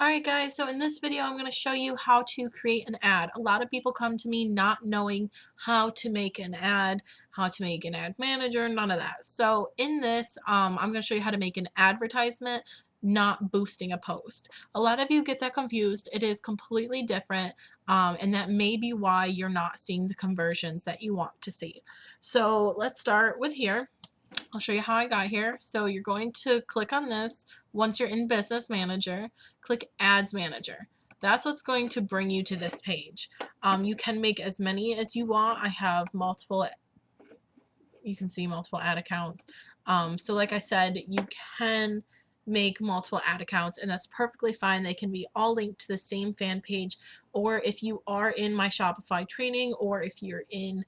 Alright guys, so in this video I'm going to show you how to create an ad. A lot of people come to me not knowing how to make an ad, how to make an ad manager, none of that. So in this, I'm going to show you how to make an advertisement, not boosting a post. A lot of you get that confused. It is completely different, and that may be why you're not seeing the conversions that you want to see. So let's start with here. I'll show you how I got here. So you're going to click on this. Once you're in Business Manager, click Ads Manager. That's what's going to bring you to this page. You can make as many as you want. I have multiple, you can see multiple ad accounts. So like I said, you can make multiple ad accounts, and that's perfectly fine. They can be all linked to the same fan page, or if you are in my Shopify training, or if you're in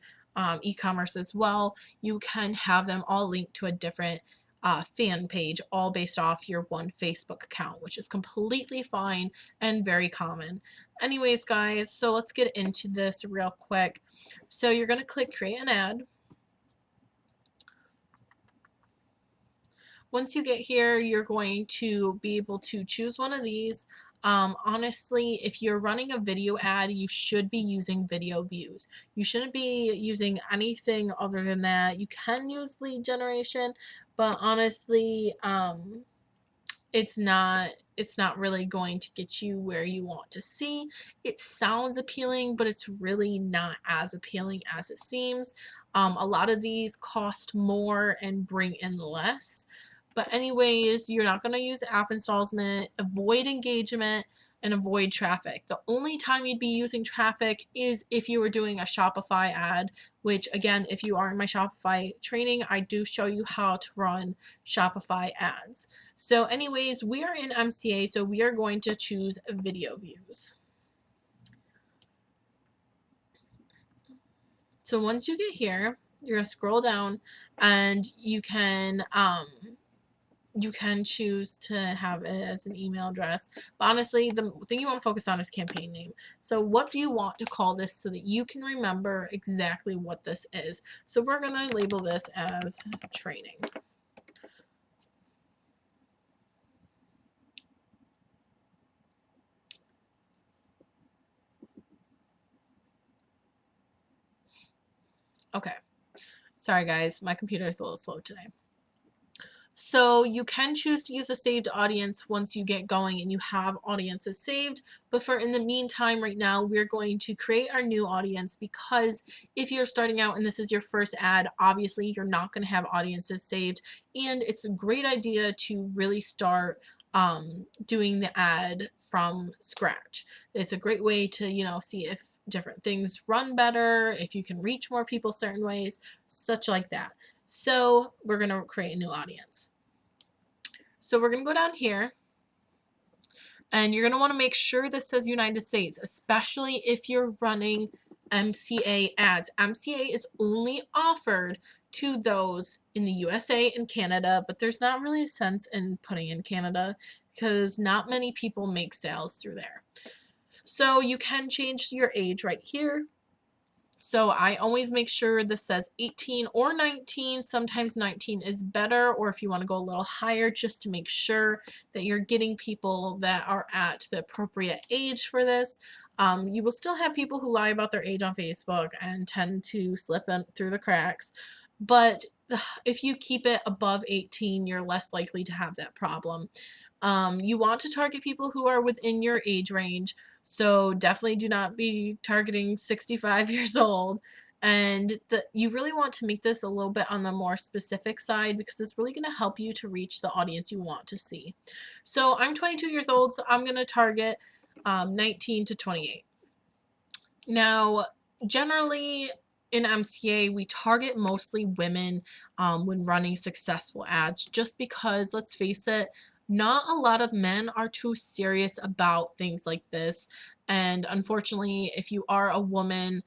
e-commerce as well, you can have them all linked to a different fan page, all based off your one Facebook account, which is completely fine and very common. Anyways, guys, so let's get into this real quick. So you're going to click create an ad. Once you get here, you're going to be able to choose one of these. Honestly, if you're running a video ad, you should be using video views. You shouldn't be using anything other than that. You can use lead generation, but honestly, it's not really going to get you where you want to see. It sounds appealing, but it's really not as appealing as it seems. A lot of these cost more and bring in less. But anyways, you're not going to use app installment, avoid engagement, and avoid traffic. The only time you'd be using traffic is if you were doing a Shopify ad, which again, if you are in my Shopify training, I do show you how to run Shopify ads. So anyways, we are in MCA, so we are going to choose video views. So once you get here, you're going to scroll down, and you can choose to have it as an email address. But honestly, the thing you want to focus on is campaign name. So what do you want to call this so that you can remember exactly what this is? So we're going to label this as training. Okay. Sorry guys, my computer is a little slow today. So you can choose to use a saved audience once you get going and you have audiences saved. But for in the meantime, right now, we're going to create our new audience, because if you're starting out and this is your first ad, obviously you're not going to have audiences saved. And it's a great idea to really start doing the ad from scratch. It's a great way to, see if different things run better, if you can reach more people certain ways, such like that. So we're going to create a new audience. So we're going to go down here, and you're going to want to make sure this says United States, especially if you're running MCA ads. MCA is only offered to those in the USA and Canada, but there's not really a sense in putting in Canada because not many people make sales through there. So you can change your age right here. So I always make sure this says 18 or 19. Sometimes 19 is better, or if you want to go a little higher, just to make sure that you're getting people that are at the appropriate age for this. You will still have people who lie about their age on Facebook and tend to slip in through the cracks. But if you keep it above 18, you're less likely to have that problem. You want to target people who are within your age range. So definitely do not be targeting 65 years old. And you really want to make this a little bit on the more specific side, because it's really going to help you to reach the audience you want to see. So I'm 22 years old, so I'm going to target 19 to 28. Now, generally in MCA, we target mostly women when running successful ads, just because, let's face it, not a lot of men are too serious about things like this. And unfortunately, if you are a woman,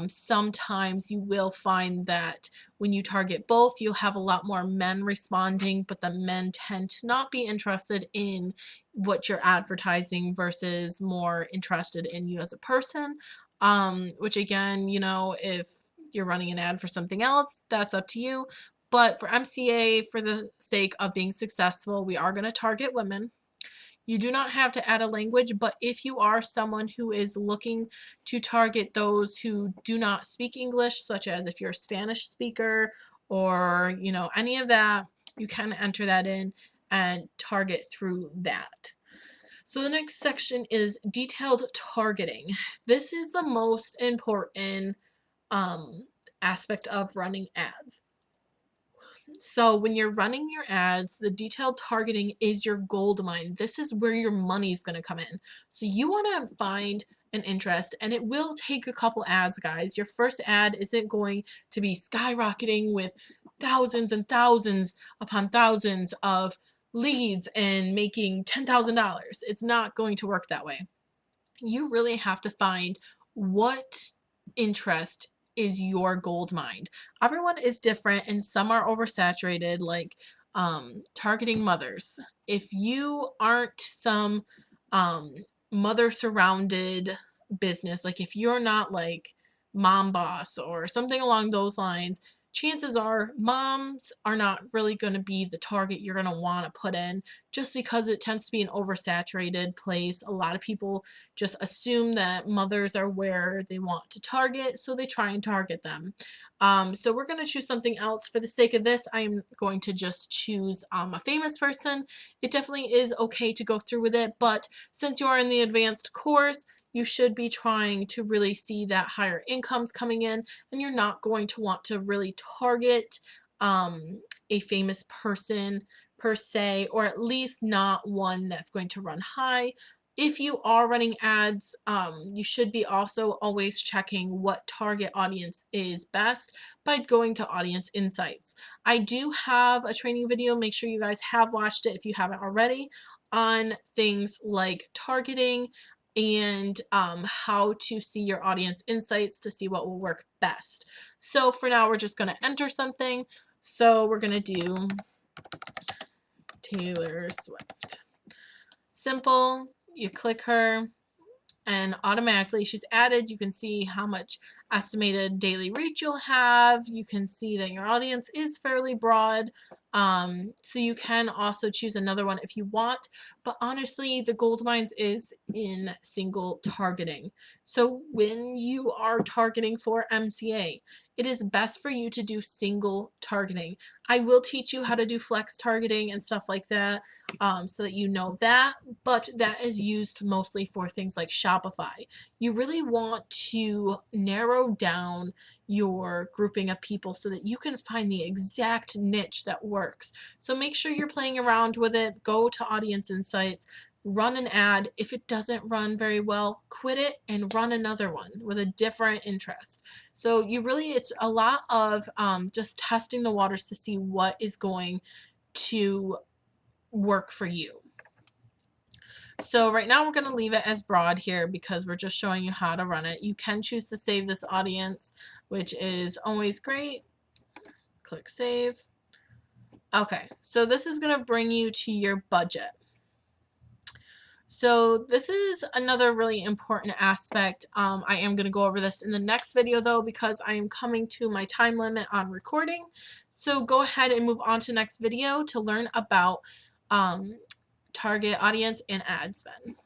sometimes you will find that when you target both, you'll have a lot more men responding, but the men tend to not be interested in what you're advertising versus more interested in you as a person. Which again, if you're running an ad for something else, that's up to you. But for MCA, for the sake of being successful, we are going to target women. You do not have to add a language, but if you are someone who is looking to target those who do not speak English, such as if you're a Spanish speaker or, you know, any of that, you can enter that in and target through that. So the next section is detailed targeting. This is the most important aspect of running ads. So when you're running your ads, the detailed targeting is your gold mine. This is where your money is going to come in. So you want to find an interest, and it will take a couple ads, guys. Your first ad isn't going to be skyrocketing with thousands and thousands upon thousands of leads and making $10,000. It's not going to work that way. You really have to find what interest is your gold mine. Everyone is different and some are oversaturated, like targeting mothers. If you aren't some mother surrounded business, like if you're not like Mom Boss or something along those lines, chances are moms are not really going to be the target you're going to want to put in, just because it tends to be an oversaturated place. A lot of people just assume that mothers are where they want to target, so they try and target them. So we're going to choose something else. For the sake of this, I'm going to just choose a famous person. It definitely is okay to go through with it, but since you are in the advanced course, you should be trying to really see that higher incomes coming in, and you're not going to want to really target a famous person per se, or at least not one that's going to run high. If you are running ads, you should be also always checking what target audience is best by going to Audience Insights. I do have a training video, make sure you guys have watched it if you haven't already, on things like targeting and how to see your audience insights to see what will work best. So for now, we're just going to enter something. So we're going to do Taylor Swift. Simple. You click her and automatically she's added. You can see how much estimated daily reach you'll have. You can see that your audience is fairly broad. So you can also choose another one if you want, but honestly, the gold mines is in single targeting. So when you are targeting for MCA, it is best for you to do single targeting. I will teach you how to do flex targeting and stuff like that, so that you know that, but that is used mostly for things like Shopify. You really want to narrow down your grouping of people so that you can find the exact niche that works. So make sure you're playing around with it. Go to Audience Insights, run an ad. If it doesn't run very well, quit it and run another one with a different interest. So it's a lot of just testing the waters to see what is going to work for you. So right now we're going to leave it as broad here because we're just showing you how to run it. You can choose to save this audience, which is always great. Click save. Okay, so this is going to bring you to your budget. So this is another really important aspect. I am going to go over this in the next video though, because I am coming to my time limit on recording. So go ahead and move on to the next video to learn about target audience and ad spend.